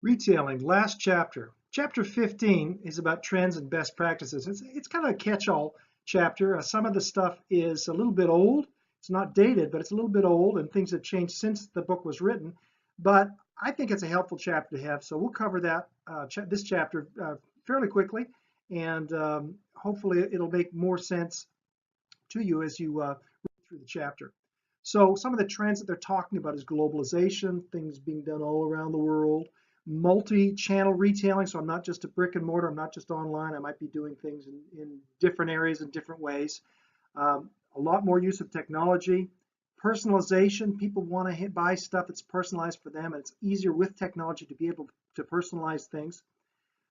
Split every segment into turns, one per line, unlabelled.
Retailing, last chapter. Chapter 15 is about trends and best practices. It's kind of a catch-all chapter. Some of the stuff is a little bit old. It's not dated, but it's a little bit old, and things have changed since the book was written. But I think it's a helpful chapter to have. So we'll cover that this chapter fairly quickly, and hopefully it'll make more sense to you as you read through the chapter. So some of the trends that they're talking about is globalization, things being done all around the world, multi-channel retailing. So I'm not just a brick and mortar, I'm not just online, I might be doing things in different areas in different ways. A lot more use of technology. Personalization, people want to buy stuff that's personalized for them, and it's easier with technology to be able to personalize things.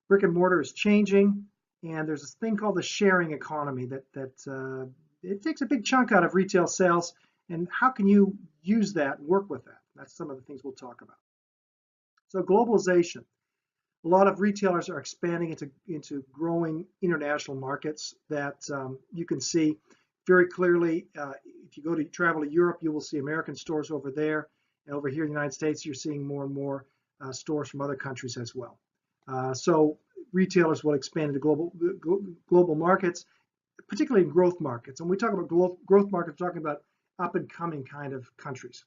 Brick and mortar is changing, and there's this thing called the sharing economy that it takes a big chunk out of retail sales. And how can you use that and work with that? That's some of the things we'll talk about. So globalization. A lot of retailers are expanding into growing international markets that you can see very clearly. If you go to travel to Europe, you will see American stores over there. And over here in the United States, you're seeing more and more stores from other countries as well. So retailers will expand into global markets, particularly in growth markets. And when we talk about growth markets, we're talking about up and coming kind of countries.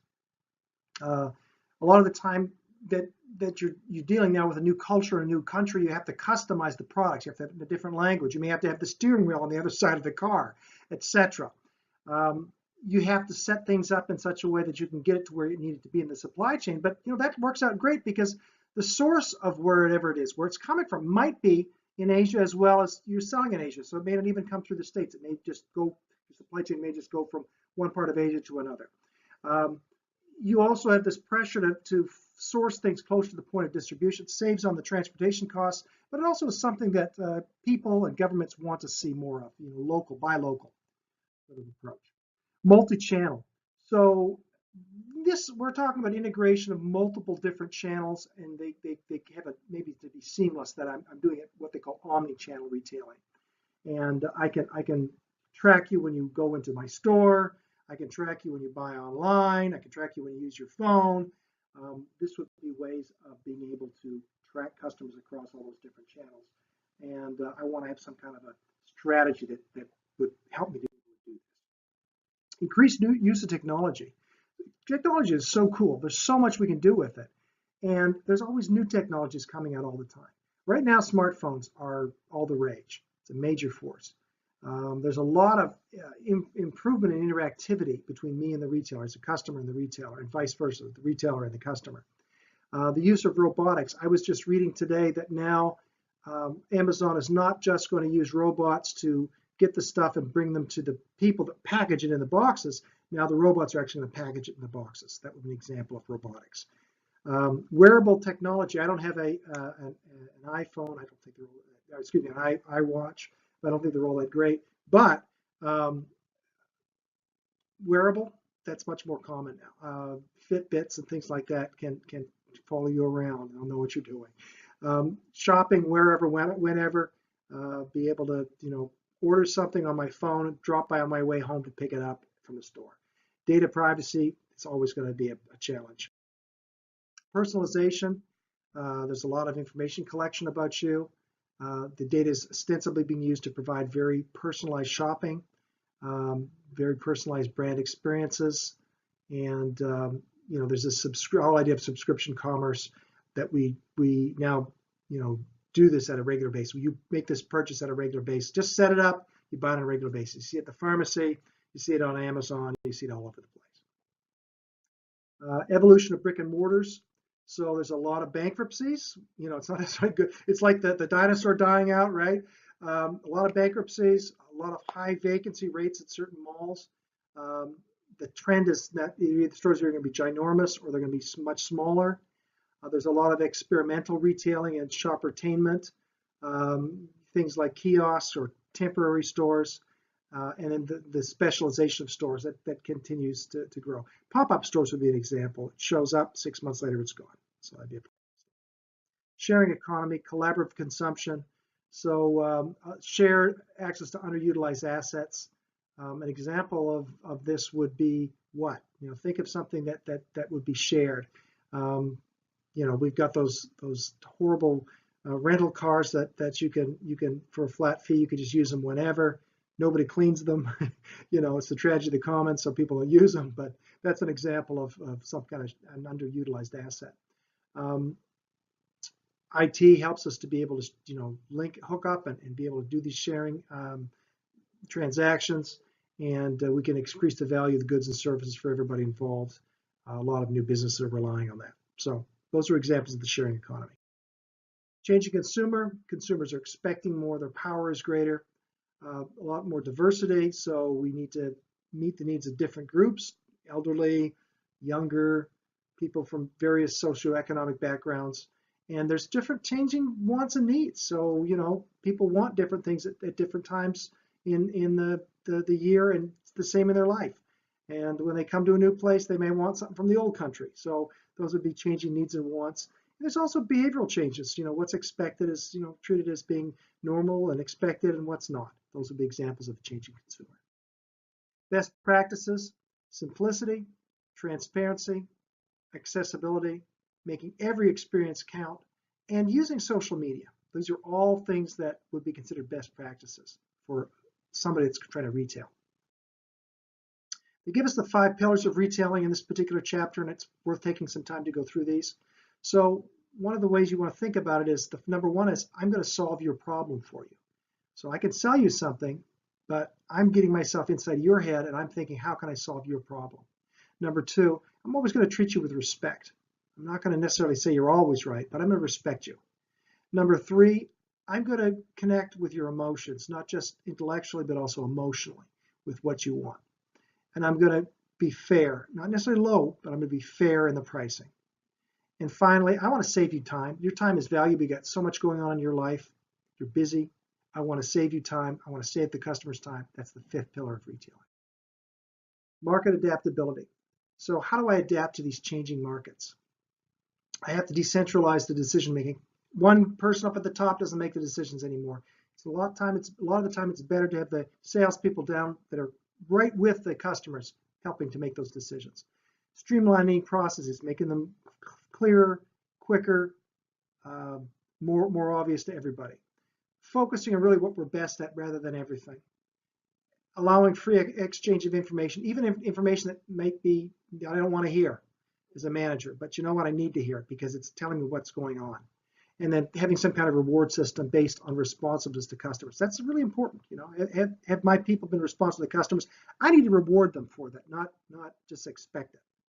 A lot of the time that you're dealing now with a new culture, a new country, you have to customize the products. You have to have a different language. You may have to have the steering wheel on the other side of the car, etc. You have to set things up in such a way that you can get it to where you need it to be in the supply chain. But that works out great because the source of wherever it is, where it's coming from, might be in Asia as well as you're selling in Asia. So it may not even come through the States. It may just go, the supply chain may just go from one part of Asia to another. You also have this pressure to source things close to the point of distribution. It saves on the transportation costs, but it also is something that people and governments want to see more of, local, buy local sort of approach. Multi-channel. So we're talking about integration of multiple different channels, and they have maybe to be seamless, that I'm doing it what they call omni-channel retailing. And I can track you when you go into my store. I can track you when you buy online. I can track you when you use your phone. This would be ways of being able to track customers across all those different channels. And I want to have some kind of a strategy that would help me to do this. Increased use of technology. Technology is so cool. There's so much we can do with it. And there's always new technologies coming out all the time. Right now, smartphones are all the rage. It's a major force. There's a lot of improvement in interactivity between me and the retailer, as a customer and the retailer, and vice versa, the retailer and the customer. The use of robotics. I was just reading today that now Amazon is not just going to use robots to get the stuff and bring them to the people that package it in the boxes. Now the robots are actually going to package it in the boxes. That would be an example of robotics. Wearable technology. I don't have an iPhone. I don't think they're, excuse me, an iWatch. I don't think they're all that great. But wearable, that's much more common now. Fitbits and things like that can follow you around. They'll know what you're doing. Shopping wherever, whenever. Be able to, order something on my phone, drop by on my way home to pick it up from the store. Data privacy, it's always going to be a challenge. Personalization, there's a lot of information collection about you. The data is ostensibly being used to provide very personalized shopping, very personalized brand experiences, and there's this whole idea of subscription commerce that we now do this at a regular basis. You make this purchase at a regular basis. Just set it up. You buy it on a regular basis. You see it at the pharmacy. You see it on Amazon. You see it all over the place. Evolution of brick and mortars. So there's a lot of bankruptcies. It's not as good. It's like the dinosaur dying out, right? A lot of bankruptcies, a lot of high vacancy rates at certain malls. The trend is that the stores are going to be ginormous or they're going to be much smaller. There's a lot of experimental retailing and shoppertainment, things like kiosks or temporary stores, and then the specialization of stores that continues to grow. Pop-up stores would be an example. It shows up, 6 months later, it's gone. So that'd be a sharing economy, collaborative consumption. So share access to underutilized assets. An example of this would be what? Think of something that would be shared. we've got those horrible rental cars that you can for a flat fee, you can just use them whenever. Nobody cleans them. It's the tragedy of the commons, so people don't use them, but that's an example of some kind of an underutilized asset. IT helps us to be able to, hook up and be able to do these sharing transactions, and we can increase the value of the goods and services for everybody involved. A lot of new businesses are relying on that. So those are examples of the sharing economy. Changing consumers are expecting more, their power is greater, a lot more diversity, so we need to meet the needs of different groups, elderly, younger, people from various socioeconomic backgrounds, and there's different changing wants and needs. So, people want different things at different times in the year, and it's the same in their life. And when they come to a new place, they may want something from the old country. So those would be changing needs and wants. And there's also behavioral changes. What's expected is, treated as being normal and expected, and what's not. Those would be examples of a changing consumer. Best practices: simplicity, transparency, accessibility, making every experience count, and using social media. These are all things that would be considered best practices for somebody that's trying to retail. They give us the 5 pillars of retailing in this particular chapter, and it's worth taking some time to go through these. So one of the ways you want to think about it is, the number one is, I'm going to solve your problem for you. So I can sell you something, but I'm getting myself inside your head and I'm thinking, how can I solve your problem? Number two, I'm always going to treat you with respect. I'm not going to necessarily say you're always right, but I'm going to respect you. Number three, I'm going to connect with your emotions, not just intellectually, but also emotionally with what you want. And I'm going to be fair, not necessarily low, but I'm going to be fair in the pricing. And finally, I want to save you time. Your time is valuable. You got so much going on in your life. You're busy. I want to save you time. I want to save the customer's time. That's the 5th pillar of retailing. Market adaptability. So how do I adapt to these changing markets? I have to decentralize the decision making. One person up at the top doesn't make the decisions anymore. So a lot of the time it's better to have the salespeople down that are right with the customers, helping to make those decisions. Streamlining processes, making them clearer, quicker, more obvious to everybody. Focusing on really what we're best at rather than everything. Allowing free exchange of information, even information that might be I don't want to hear as a manager, but you know what, I need to hear it because it's telling me what's going on. And then having some kind of reward system based on responsiveness to customers. That's really important. Have my people been responsive to customers? I need to reward them for that, not just expect it.